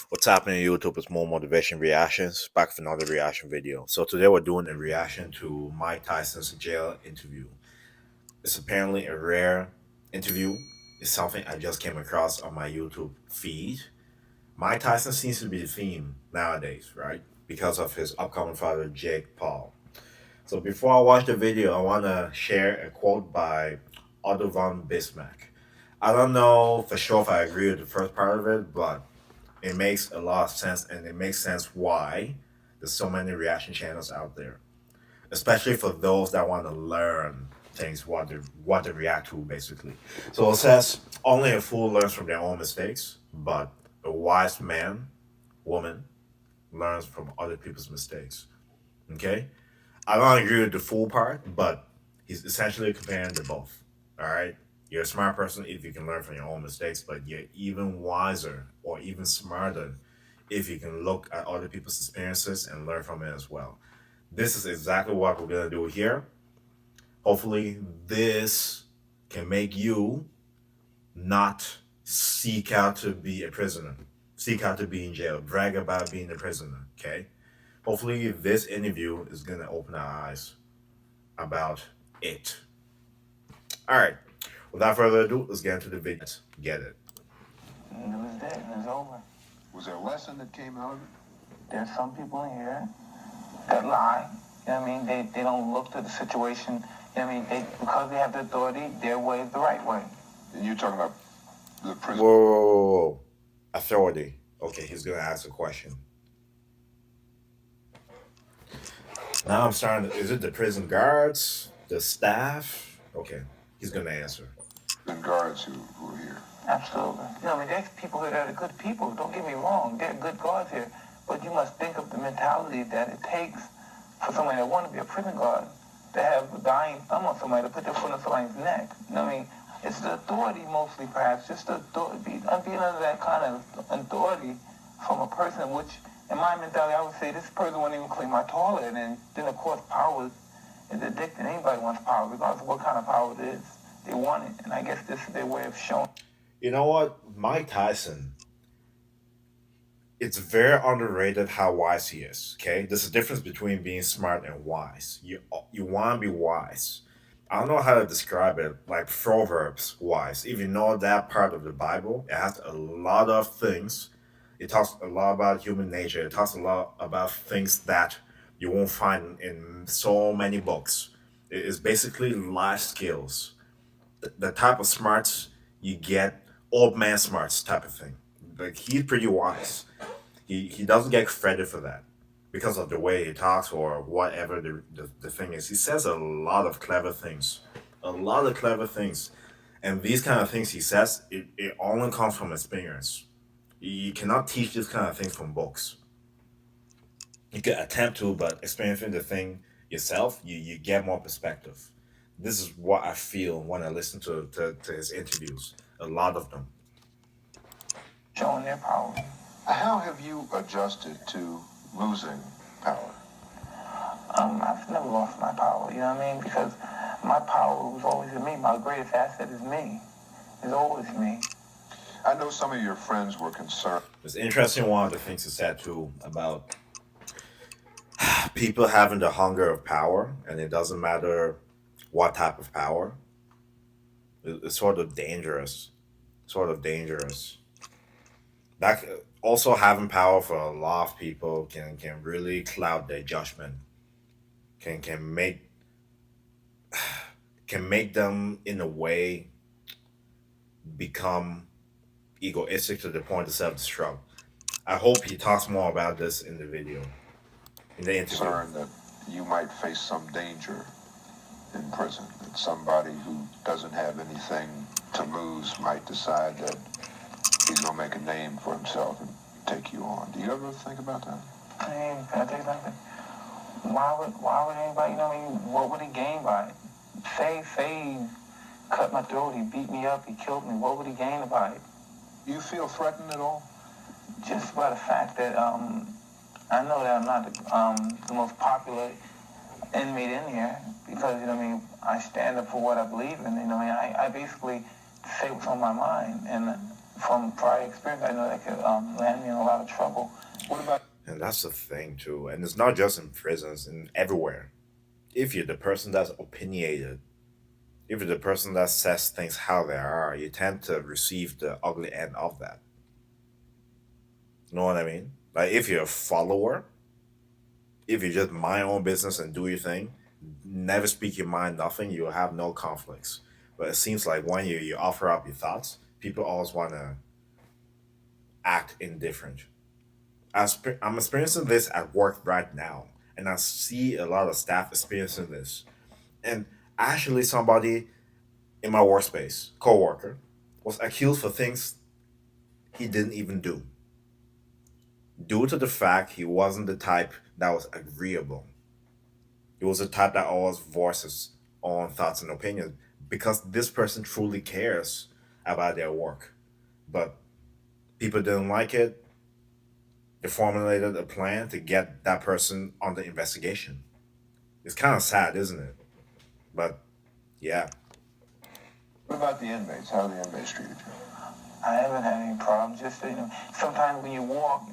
What's happening YouTube? It's more motivation reactions. Back for another reaction video. So today we're doing a reaction to Mike Tyson's jail interview. It's apparently a rare interview. It's something I just came across on my YouTube feed. Mike Tyson seems to be the theme nowadays, right? Because of his upcoming father, Jake Paul. So before I watch the video, I want to share a quote by Otto von Bismarck. I don't know for sure if I agree with the first part of it, but it makes a lot of sense, and it makes sense why there's so many reaction channels out there, especially for those that want to learn things, what to react to, basically. So it says, only a fool learns from their own mistakes, but a wise man, woman, learns from other people's mistakes. Okay? I don't agree with the fool part, but he's essentially comparing the both. All right? You're a smart person if you can learn from your own mistakes, but you're even wiser or even smarter if you can look at other people's experiences and learn from it as well. This is exactly what we're going to do here. Hopefully, this can make you not seek out to be a prisoner, seek out to be in jail, brag about being a prisoner, okay? Hopefully, this interview is going to open our eyes about it. All right. Without further ado, let's get into the video. Let's get it. And it was dead, and it was over. Was there a lesson that came out of it? There's some people in here that lie. You know what I mean? They don't look to the situation. You know what I mean? Because they have the authority, their way is the right way. And you're talking about the prison. Whoa. Authority. Okay, he's going to ask a question. Now I'm starting to, is it the prison guards? The staff? Okay, he's going to answer. And guards who are here. Absolutely. You know, I mean, there's people here that are good people. Don't get me wrong. There are good guards here. But you must think of the mentality that it takes for somebody that want to be a prison guard to have a dying thumb on somebody, to put their foot on somebody's neck. You know what I mean? It's the authority mostly, perhaps. Just the authority, being under that kind of authority from a person, which, in my mentality, I would say this person wouldn't even clean my toilet. And then, of course, power is addicting. Anybody wants power, regardless of what kind of power it is. They want it. And I guess this is their way of showing. You know what? Mike Tyson, it's very underrated how wise he is, okay? There's a difference between being smart and wise. You want to be wise. I don't know how to describe it, like Proverbs wise. If you know that part of the Bible, it has a lot of things. It talks a lot about human nature. It talks a lot about things that you won't find in so many books. It's basically life skills. The type of smarts you get, old man smarts type of thing. Like, he's pretty wise. He doesn't get credit for that because of the way he talks or whatever the thing is. He says a lot of clever things. A lot of clever things. And these kind of things he says, it only comes from experience. You cannot teach this kind of things from books. You can attempt to, but experiencing the thing yourself, you get more perspective. This is what I feel when I listen to his interviews. A lot of them. Showing their power. How have you adjusted to losing power? I've never lost my power, you know what I mean? Because my power was always in me. My greatest asset is me. It's always me. I know some of your friends were concerned. It's interesting, one of the things he said too about people having the hunger of power, and it doesn't matter what type of power. It's sort of dangerous. Sort of dangerous. That also, having power for a lot of people can really cloud their judgment. Can make them in a way become egoistic to the point of self-destruct. I hope he talks more about this in the video, in the interview. Concerned that you might face some danger in prison, that somebody who doesn't have anything to lose might decide that he's going to make a name for himself and take you on. Do you ever think about that? I mean, can I tell you something? Why would anybody, you know what I mean? What would he gain by it? Say he cut my throat, he beat me up, he killed me. What would he gain by it? Do you feel threatened at all? Just by the fact that I know that I'm not the most popular inmate in here, because, you know what I mean, I stand up for what I believe in. You know what I mean? I basically say what's on my mind, and from prior experience, I know that could land me in a lot of trouble. What about? And that's the thing too. And it's not just in prisons, and everywhere. If you're the person that's opinionated, if you're the person that says things how they are, you tend to receive the ugly end of that. You know what I mean? Like if you're a follower, if you just mind your own business and do your thing, never speak your mind, nothing, you'll have no conflicts. But it seems like when you offer up your thoughts, people always want to act indifferent. I'm experiencing this at work right now, and I see a lot of staff experiencing this. And actually, somebody in my workspace, coworker, was accused for things he didn't even do, due to the fact he wasn't the type that was agreeable. He was the type that always voices own thoughts and opinions because this person truly cares about their work. But people didn't like it. They formulated a plan to get that person on the investigation. It's kind of sad, isn't it? But yeah, What about the inmates? How are the inmates treated you? I haven't had any problems. Just sometimes when you walk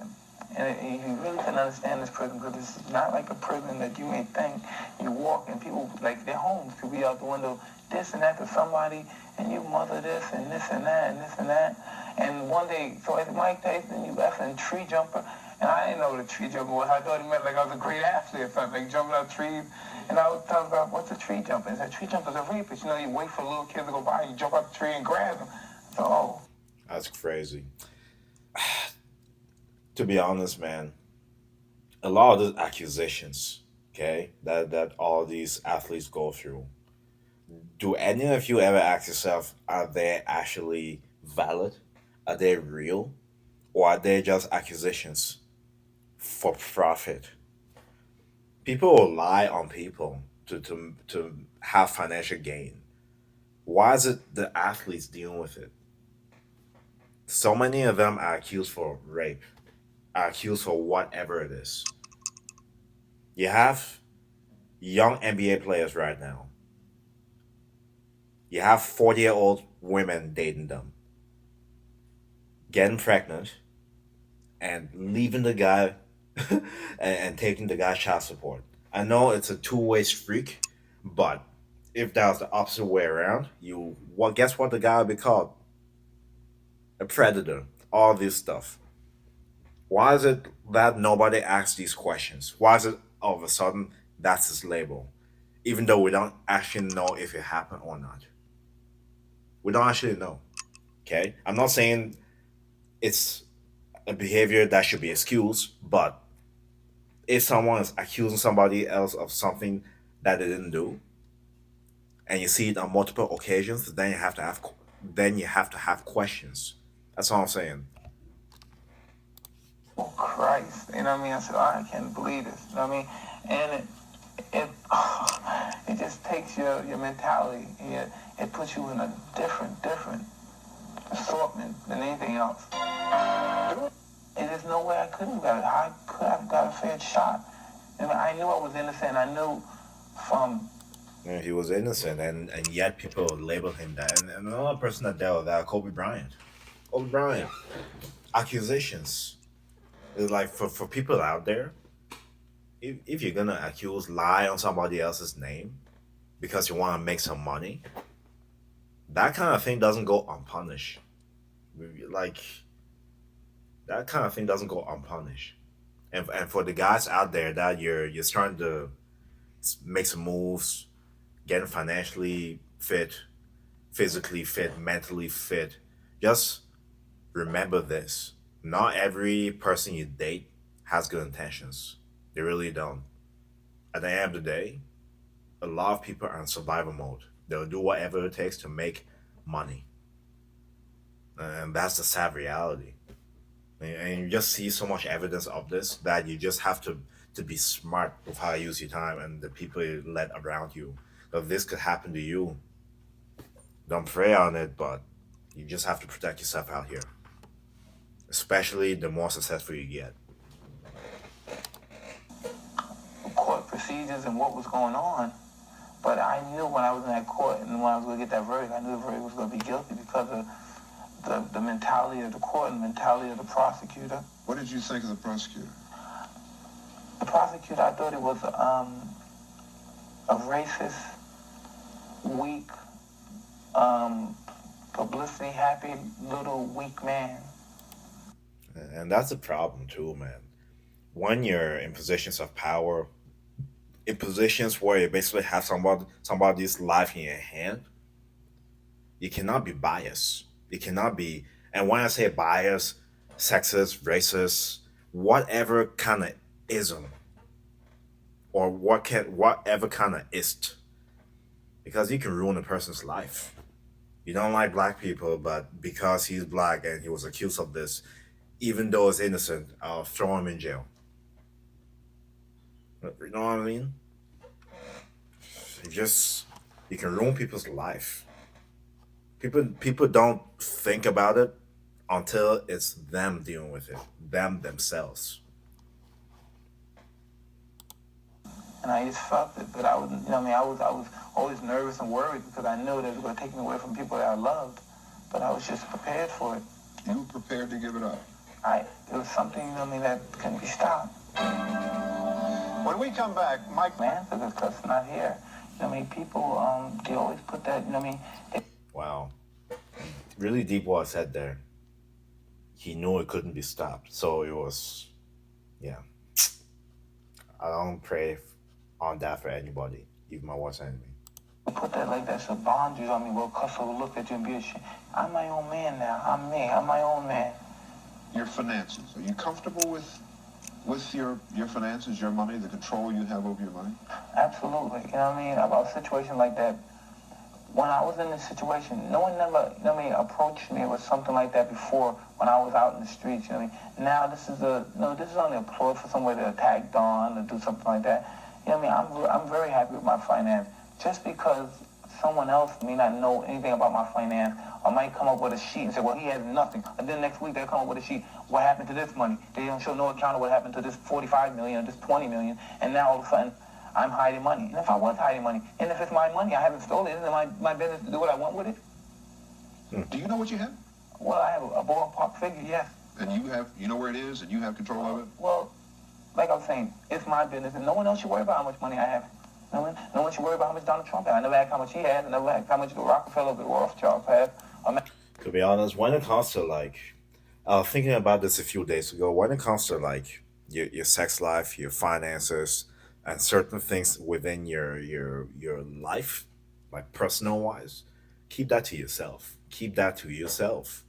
and you really can understand this prison because it's not like a prison that you may think. You walk and people like their homes could be out the window, this and that to somebody, and you mother this and this and that and this and that. And one day, so at Mike Tyson, you left in tree jumper, and I didn't know what a tree jumper was. I thought he meant like I was a great athlete or something, like jumping out trees. And I was talking about what's a tree jumper? He said tree jumper's a rapist. You know, you wait for little kids to go by, you jump out the tree and grab them. So, oh. that's crazy. To be honest, man, a lot of these accusations, okay, that all these athletes go through, do any of you ever ask yourself, are they actually valid? Are they real? Or are they just accusations for profit? People will lie on people to have financial gain. Why is it the athletes dealing with it? So many of them are accused for rape, are accused for whatever it is. You have young NBA players right now. You have 40-year-old women dating them, getting pregnant, and leaving the guy and taking the guy's child support. I know it's a two-way streak, but if that was the opposite way around, you what guess what the guy would be called? A predator. All this stuff. Why is it that nobody asks these questions? Why is it all of a sudden that's his label? Even though we don't actually know if it happened or not. We don't actually know. Okay? I'm not saying it's a behavior that should be excused, but if someone is accusing somebody else of something that they didn't do, and you see it on multiple occasions, then you have to have questions. That's all I'm saying. Oh, Christ. You know what I mean? I said, I can't believe this. You know what I mean? And it just takes your mentality. It puts you in a different assortment than anything else. And there's no way I could have got it. I could have got a fair shot. I mean, I knew I was innocent. I knew from... Yeah, he was innocent, and yet people label him that. And another person that dealt with that, Kobe Bryant. Kobe Bryant. Accusations. It's like for people out there, if you're gonna lie on somebody else's name because you want to make some money, that kind of thing doesn't go unpunished. Like that kind of thing doesn't go unpunished. And for the guys out there that you're starting to make some moves, getting financially fit, physically fit, mentally fit, just remember this. Not every person you date has good intentions. They really don't. At the end of the day, a lot of people are in survival mode. They'll do whatever it takes to make money. And that's the sad reality. And you just see so much evidence of this that you just have to be smart with how you use your time and the people you let around you. If this could happen to you, don't pray on it, but you just have to protect yourself out here. Especially the more successful you get. court procedures and what was going on. But I knew when I was in that court and when I was going to get that verdict, I knew the verdict was going to be guilty because of the mentality of the court and the mentality of the prosecutor. What did you think of the prosecutor? The prosecutor, I thought it was a racist, weak, publicity-happy, little weak man. And that's a problem too, man. When you're in positions of power, in positions where you basically have somebody's life in your hand, you cannot be biased. You cannot be, and when I say bias, sexist, racist, whatever kind of ism, or whatever kind of ist, because you can ruin a person's life. You don't like black people, but because he's black and he was accused of this, even though it's innocent, I'll throw him in jail. You know what I mean? You can ruin people's life. People don't think about it until it's them dealing with it, them themselves. And I just felt it, but I was, I was always nervous and worried because I knew that it was going to take me away from people that I loved, but I was just prepared for it. You were prepared to give it up? It was something, that couldn't be stopped. When we come back, Mike... Man, because it's not here. People, they always put that, Wow. Really deep what I said there. He knew it couldn't be stopped. So it was, yeah. I don't pray on that for anybody, even my worst enemy. Put that like that's a boundaries on me. Well, cuss will look at you and be ashamed. I'm my own man now. I'm me. I'm my own man. Your finances. Are you comfortable with your finances, your money, the control you have over your money? Absolutely. About a situation like that. When I was in this situation, no one never, approached me with something like that before when I was out in the streets, Now this is only a ploy for somebody to attack Dawn or do something like that. I'm very happy with my finance. Just because someone else may not know anything about my finance or might come up with a sheet and say, well, he has nothing. And then next week they'll come up with a sheet, what happened to this money? They don't show no account of what happened to this 45 million or this 20 million. And now all of a sudden, I'm hiding money. And if I was hiding money, and if it's my money, I haven't stolen it, isn't it my business to do what I want with it? Do you know what you have? Well, I have a ballpark figure, yes. And you know where it is, and you have control of it? Well, like I was saying, it's my business, and no one else should worry about how much money I have. No one should worry about how much Donald Trump had. I never asked how much he had. I never asked how much the Rockefeller, the Rothschild had. To be honest, when it comes to I was thinking about this a few days ago. When it comes to your sex life, your finances, and certain things within your life, like personal wise, keep that to yourself. Keep that to yourself.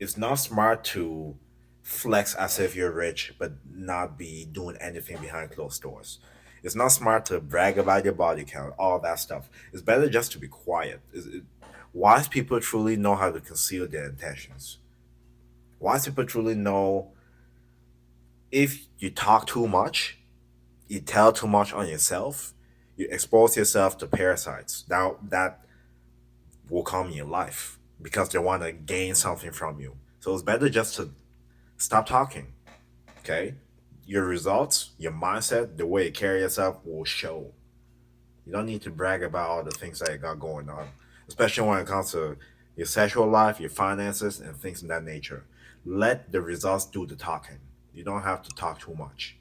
It's not smart to flex as if you're rich, but not be doing anything behind closed doors. It's not smart to brag about your body count, all that stuff. It's better just to be quiet. Wise people truly know how to conceal their intentions. Wise people truly know if you talk too much, you tell too much on yourself, you expose yourself to parasites. Now that will come in your life because they want to gain something from you. So it's better just to stop talking. Okay? Your results, your mindset, the way you carry yourself will show. You don't need to brag about all the things that you got going on, especially when it comes to your sexual life, your finances, and things of that nature. Let the results do the talking. You don't have to talk too much.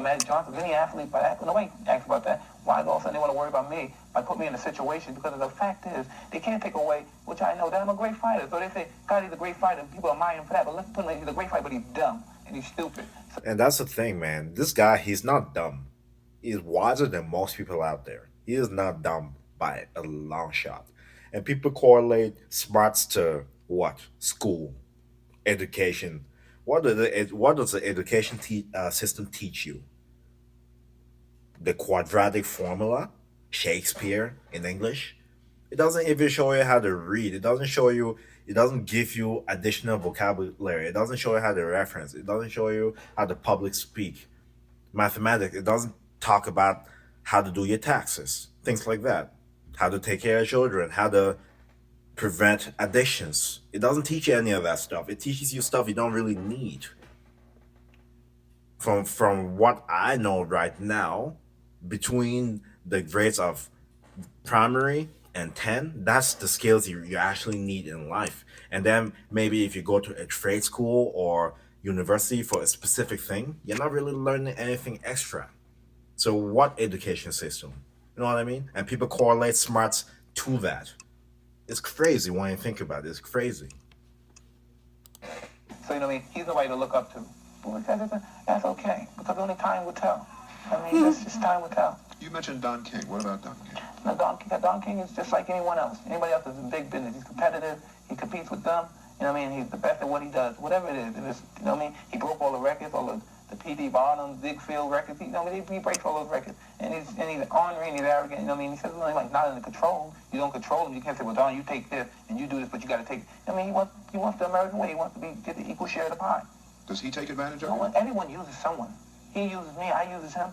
Magic Johnson, any athlete, but nobody asks about that. Why all of a sudden they want to worry about me by putting me in a situation? Because the fact is, they can't take away, which I know, that I'm a great fighter. So they say, God, he's a great fighter, and people admire him for that. But let's put him, he's a great fighter, but he's dumb and he's stupid. And that's the thing, man. This guy, he's not dumb. He's wiser than most people out there. He is not dumb by a long shot. And people correlate smarts to what? School, education. What does the education system teach you? The quadratic formula, Shakespeare in English. It doesn't even show you how to read. It doesn't show you. It doesn't give you additional vocabulary. It doesn't show you how to reference. It doesn't show you how to public speak. Mathematics. It doesn't talk about how to do your taxes, things like that. How to take care of children. How to prevent addictions. It doesn't teach you any of that stuff. It teaches you stuff you don't really need. From what I know right now, between the grades of primary and 10, that's the skills you actually need in life. And then maybe if you go to a trade school or university for a specific thing, you're not really learning anything extra. So what education system? You know what I mean? And people correlate smarts to that. It's crazy when you think about it. It's crazy. So, you know what I mean? He's nobody to look up to. But that's okay, because only time will tell. I mean, that's just time will tell. You mentioned Don King. What about Don King? No, Don King is just like anyone else. Anybody else is in big business. He's competitive. He competes with them. You know what I mean? He's the best at what he does. Whatever it is. If it's, you know what I mean? He broke all the records, all the P.D. Barnum, Ziegfeld records. You know what I mean? He breaks all those records. And he's ornery and he's arrogant. You know what I mean? He says something like, not in control. You don't control him. You can't say, well, Don, you take this and you do this, but you got to take it. I mean, he wants the American way. He wants to get the equal share of the pie. Does he take advantage of it? Everyone uses someone. He uses me. I uses him.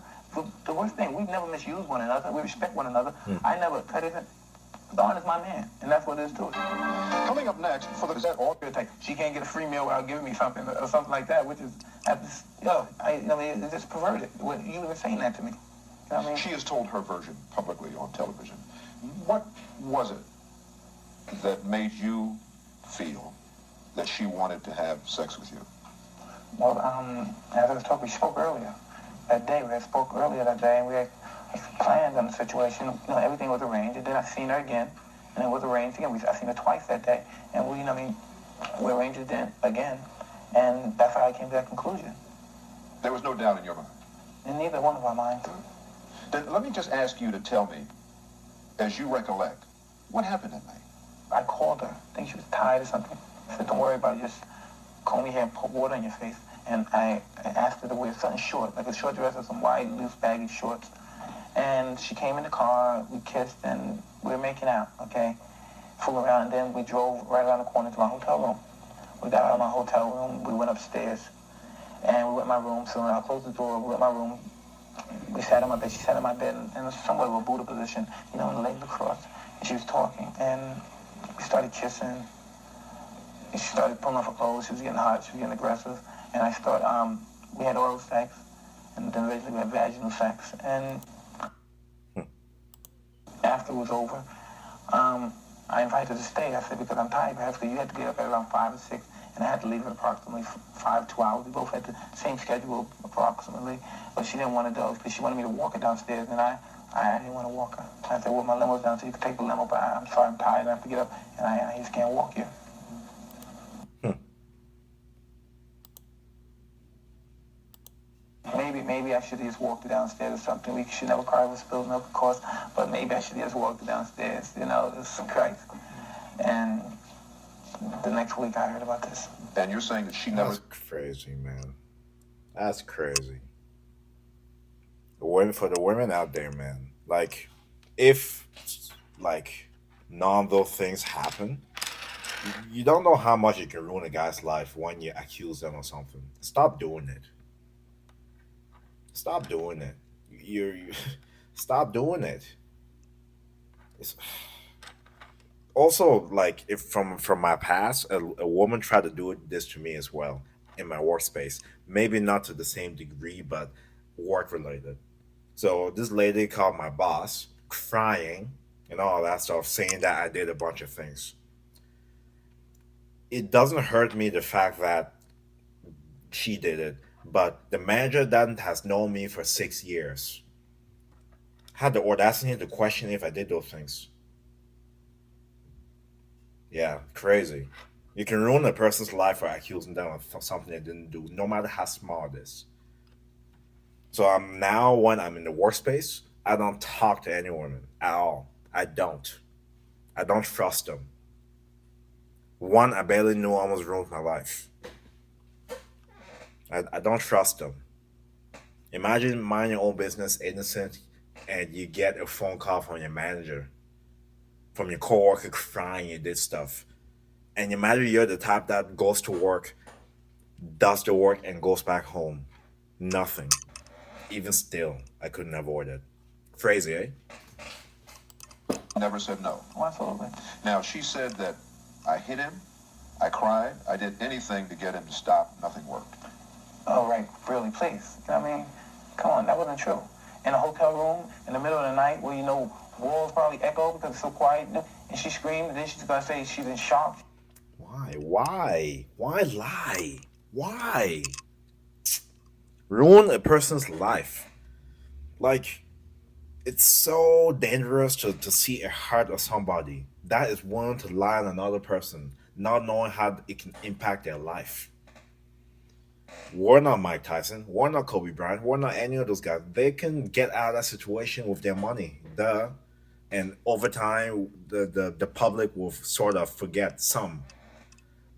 The worst thing, we've never misused one another. We respect one another. I never cut it. Don is my man, and that's what it is to it. Coming up next, for the set all, She can't get a free meal without giving me something or something like that, which is, I mean, it's just perverted. You even saying that to me. You know what I mean? she has told her version publicly on television. What was it that made you feel that she wanted to have sex with you? Well, as we spoke earlier that day. We had spoke earlier that day, and we had planned on the situation. You know, everything was arranged, and then I seen her again, and it was arranged again. I seen her twice that day, and we, you know, what I mean, we arranged it then again, and that's how I came to that conclusion. There was no doubt in your mind. In neither one of our minds. Then let me just ask you to tell me, as you recollect, what happened that night? I called her. I think she was tired or something. I said, don't worry about it. Just comb your hair and put water on your face. And I asked her to wear something short, like a short dress or some wide, loose, baggy shorts. And she came in the car, we kissed, and we were making out, okay? Fooling around, and then we drove right around the corner to my hotel room. We got out of my hotel room, we went upstairs, and we went in my room. So when I closed the door, we went in my room. We sat on my bed, she sat in my bed in somewhat of a Buddha position, you know, legs across. And she was talking, and we started kissing. And she started pulling off her clothes, she was getting hot, she was getting aggressive. And I started, we had oral sex, and then eventually we had vaginal sex. And after it was over, I invited her to stay. I said, because I'm tired, perhaps, because you had to get up at around 5 or 6, and I had to leave at approximately 2 hours. We both had the same schedule, approximately, but she didn't want to go because she wanted me to walk her downstairs, and I didn't want to walk her. I said, well, my limo's down, so you can take the limo, but I'm sorry, I'm tired, and I have to get up, and I just can't walk you. Maybe I should have just walked her downstairs or something. We should never cry over spilled milk, of course, but maybe I should have just walked her downstairs, you know, it's Christ. And the next week I heard about this. And you're saying that she never... That's crazy, man. That's crazy. For the women out there, man, like, if, like, none of those things happen, you don't know how much you can ruin a guy's life when you accuse them of something. Stop doing it. Stop doing it. You stop doing it. It's, also, like, if from my past, a woman tried to do this to me as well in my workspace. Maybe not to the same degree, but work related. So this lady called my boss, crying and all that stuff, saying that I did a bunch of things. It doesn't hurt me the fact that she did it, but the manager that has known me for 6 years had the audacity to question if I did those things. Yeah, crazy. You can ruin a person's life for accusing them of something they didn't do, no matter how small it is. So I'm now when I'm in the workspace, I don't talk to any women at all. I don't. I don't trust them. One, I barely knew almost ruined my life. I don't trust them. Imagine minding your own business, innocent, and you get a phone call from your manager, from your coworker crying you did stuff. And imagine you're the type that goes to work, does the work, and goes back home. Nothing. Even still, I couldn't avoid it. Crazy, eh? Never said no. Oh, absolutely. Now, she said that I hit him, I cried, I did anything to get him to stop, nothing worked. Oh, right, really, please. You know what I mean? Come on, that wasn't true. In a hotel room, in the middle of the night, where you know walls probably echo because it's so quiet, and she screamed, and then she's gonna say she's in shock. Why lie? Why ruin a person's life? Like, it's so dangerous to see a heart of somebody that is willing to lie on another person, not knowing how it can impact their life. We're not Mike Tyson. We're not Kobe Bryant. We're not any of those guys. They can get out of that situation with their money. Duh. And over time, the public will sort of forget some.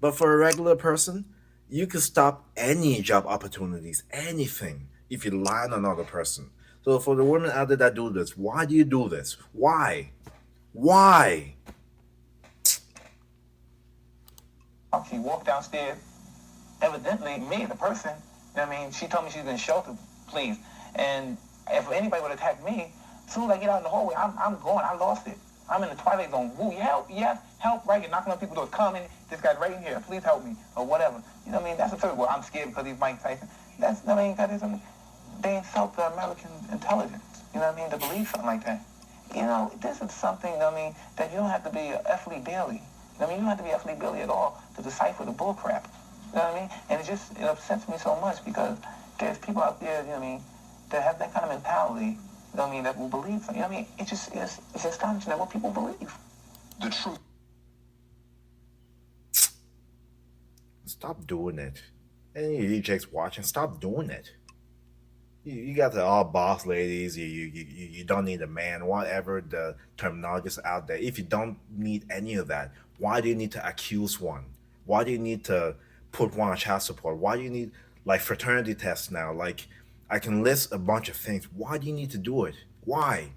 But for a regular person, you can stop any job opportunities, anything, if you lie on another person. So for the women out there that do this, why do you do this? Why? Why? She walked downstairs. Evidently, me, the person, you know what I mean, she told me she's in shelter, please. And if anybody would attack me, as soon as I get out in the hallway, I'm going. I lost it. I'm in the twilight zone. Woo, help, yes, help, right? You're knocking on people's doors. Come in. This guy's right in here. Please help me, or whatever. You know what I mean? That's the third. Well, I'm scared because he's Mike Tyson. That's, I mean, that isn't, they insult the American intelligence. You know what I mean? To believe something like that. You know, this is something, you know what I mean, that you don't have to be an F. Lee Bailey. You know what I mean? You don't have to be F. Lee Bailey at all to decipher the bull crap. You know what I mean? And it upsets me so much because there's people out there, you know what I mean, that have that kind of mentality, you know what I mean, that will believe. You know what I mean? It's astonishing that what people believe. The truth. Stop doing it. Any rejects watching, stop doing it. You got the all boss ladies. You don't need a man. Whatever the terminology is out there. If you don't need any of that, why do you need to accuse one? Why do you need to put one on child support? Why do you need like fraternity tests now? Like I can list a bunch of things. Why do you need to do it? Why?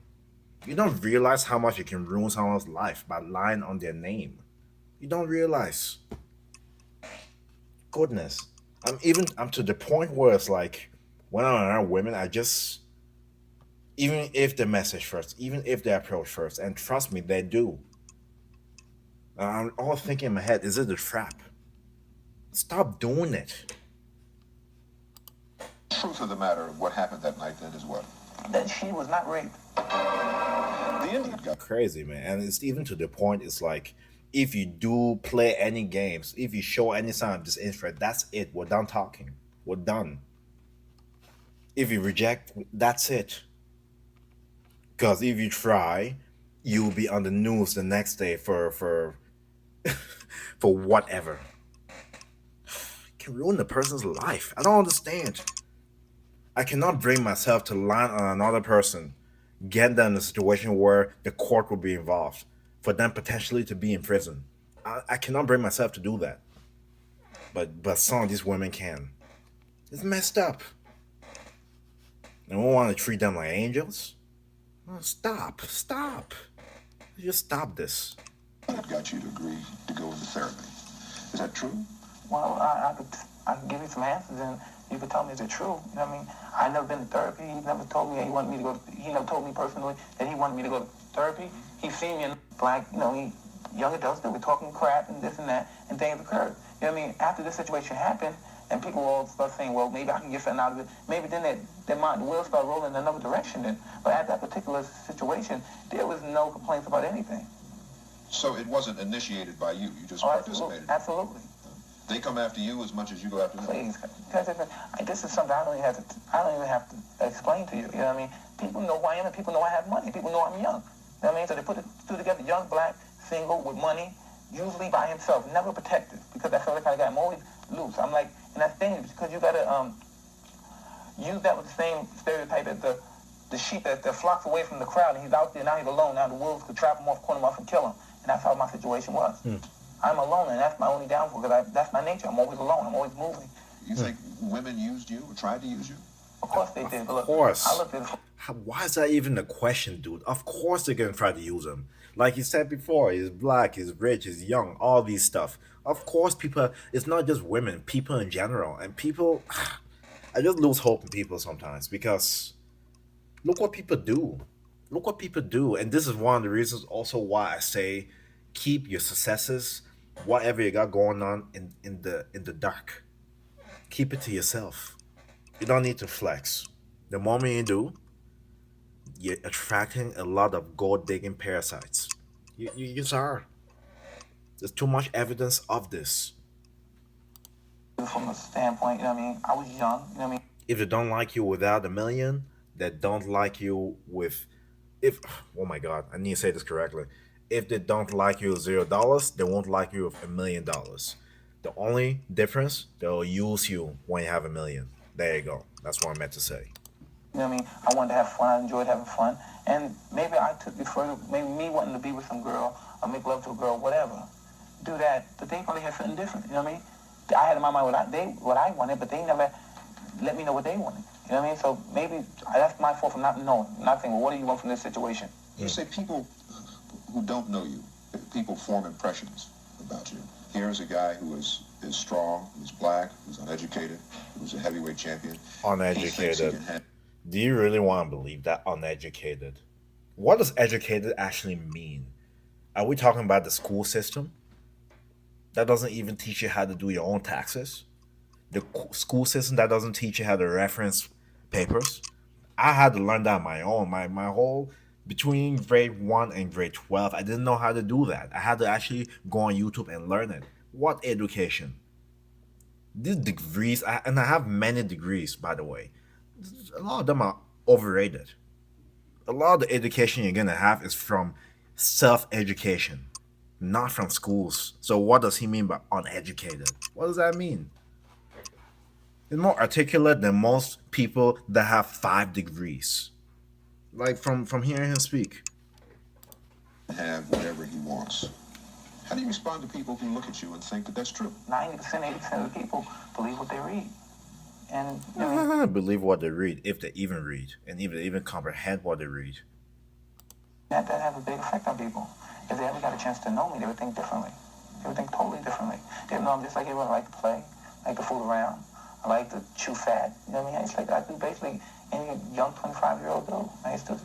You don't realize how much you can ruin someone's life by lying on their name. You don't realize. Goodness. I'm to the point where it's like when I'm around women, I just even if they message first, even if they approach first, and trust me, they do. I'm all thinking in my head, is it a trap? Stop doing it. Truth of the matter, what happened that night then is what? That she was not raped. The Indian guy. Crazy, man. And it's even to the point, it's like if you do play any games, if you show any sign of disinterest, that's it. We're done talking. We're done. If you reject, that's it. Because if you try, you'll be on the news the next day for for whatever. It can ruin a person's life. I don't understand. I cannot bring myself to lie on another person, get them in a situation where the court will be involved, for them potentially to be in prison. I cannot bring myself to do that. But some of these women can. It's messed up. And we want to treat them like angels? Oh, stop. Just stop this. That got you to agree to go into therapy. Is that true? Well, I could give you some answers, and you could tell me is it true. You know what I mean? I never been to therapy. He never told me that he wanted me to go. He never told me personally that he wanted me to go to therapy. He's seen me in black, you know, young adults that were talking crap and this and that, and things occurred. You know what I mean? After this situation happened, and people all start saying, well, maybe I can get something out of it. Maybe then their mind will start rolling in another direction then. But at that particular situation, there was no complaints about anything. So it wasn't initiated by you. You just participated. Absolutely. They come after you as much as you go after them. Please, this is something I don't even have to explain to you. You know what I mean? People know who I am, and people know I have money. People know I'm young. You know what I mean? So they put the two together: young, black, single, with money, usually by himself, never protected, because that's the kind of guy I'm always loose. I'm like, and that's dangerous because you gotta use that with the same stereotype as the sheep that flocks away from the crowd, and he's out there now. He's alone now. The wolves could trap him off, corner him off, and kill him. And that's how my situation was. I'm alone, and that's my only downfall, because that's my nature. I'm always alone. I'm always moving. You think women used you or tried to use you? Of course they did. But look, Of course. I looked at it. Why is that even a question, dude? Of course they're gonna try to use him. Like you said before, he's black, he's rich, he's young, all these stuff. Of course, people. It's not just women, people in general, and people. I just lose hope in people sometimes because look what people do. Look what people do, and this is one of the reasons also why I say keep your successes, whatever you got going on, in the dark. Keep it to yourself. You don't need to flex. The moment you do, you're attracting a lot of gold digging parasites. You just are. There's too much evidence of this. From a standpoint, you know what I mean? I was young, you know what I mean? If they don't like you without a million, they don't like you with if oh my god, I need to say this correctly. If they don't like you with $0, they won't like you with $1 million. The only difference, they'll use you when you have a million. There you go. That's what I meant to say. You know what I mean? I wanted to have fun. I enjoyed having fun. And maybe I took it further. Maybe me wanting to be with some girl or make love to a girl, whatever. Do that. But they probably had something different. You know what I mean? I had in my mind what I wanted, but they never let me know what they wanted. You know what I mean? So maybe that's my fault for not knowing. Not thinking, well, what do you want from this situation? You say people who don't know you, people form impressions about you. Here's a guy who is strong, who's black, who's uneducated, who's a heavyweight champion. Uneducated. Do you really want to believe that? Uneducated. What does educated actually mean? Are we talking about the school system? That doesn't even teach you how to do your own taxes? The school system that doesn't teach you how to reference papers? I had to learn that on my own. My whole between grade 1 and grade 12, I didn't know how to do that. I had to actually go on YouTube and learn it. What education? These degrees, and I have many degrees, by the way. A lot of them are overrated. A lot of the education you're gonna have is from self-education, not from schools. So what does he mean by uneducated? What does that mean? He's more articulate than most people that have 5 degrees. Like from hearing him speak. Have whatever he wants. How do you respond to people who look at you and think that that's true? 90%, 80% of the people believe what they read. And you know, believe what they read, if they even read, and if they even comprehend what they read. that have a big effect on people. If they ever got a chance to know me, they would think differently. They would think totally differently. They would know I'm just like everyone. I like to play, I like to fool around, I like to chew fat. You know what I mean? It's like I do basically any young 25-year-old do. I used to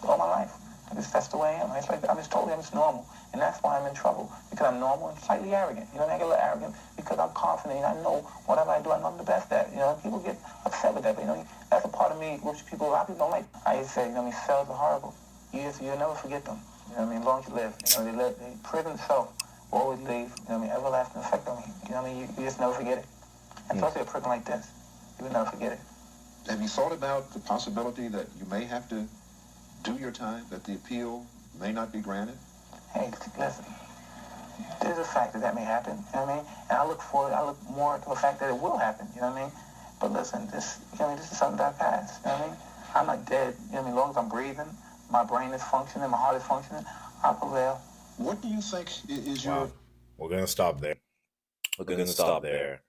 all my life. That's the way I am. It's like I'm just normal. And that's why I'm in trouble. Because I'm normal and slightly arrogant. You know, I get a little arrogant because I'm confident and I know whatever I do, I know I'm the best at. You know, people get upset with that, but you know, that's a part of me which a lot of people don't like. I used to say, you know, cells are horrible. You'll never forget them. You know what I mean? As long as you live. You know, the prison itself will always leave, you know what I mean, everlasting effect on me. You know what I mean? You just never forget it. And especially a prison like this, you will never forget it. Have you thought about the possibility that you may have to do your time, that the appeal may not be granted? Hey, listen, there's a fact that may happen, you know what I mean? And I look more to the fact that it will happen, you know what I mean? But listen, this is something that passed, you know what I mean? I'm not dead, you know what I mean? As long as I'm breathing, my brain is functioning, my heart is functioning, I'll prevail. What do you think is Wow. your... We're gonna stop there. We're gonna stop there.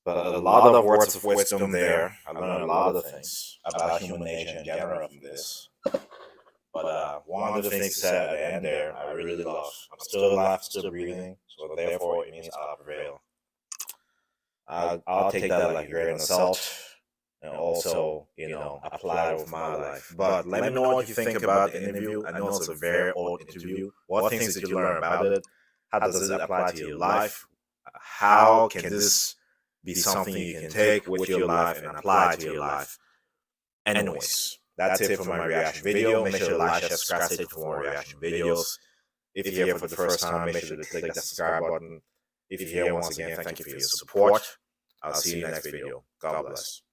But a lot of words of wisdom there. I learned a lot of things about human nature in general from this. But one of the things said at the end there, I really love. I'm still alive, still breathing, so therefore it means I'll prevail. I'll take that like a grain of salt, and also, apply it with my life. But let me know what you think about the interview. I know it's a very old interview. What things did you learn about it? How does it apply to your life? How can this be something you can take with your life and apply to your life? Anyways, that's it for my reaction video. Make sure to like, share, subscribe, stay tuned for more reaction videos. If you're here for the first time, make sure to click that subscribe button. If you're here once again, thank you for your support. I'll see you in the next video. God bless.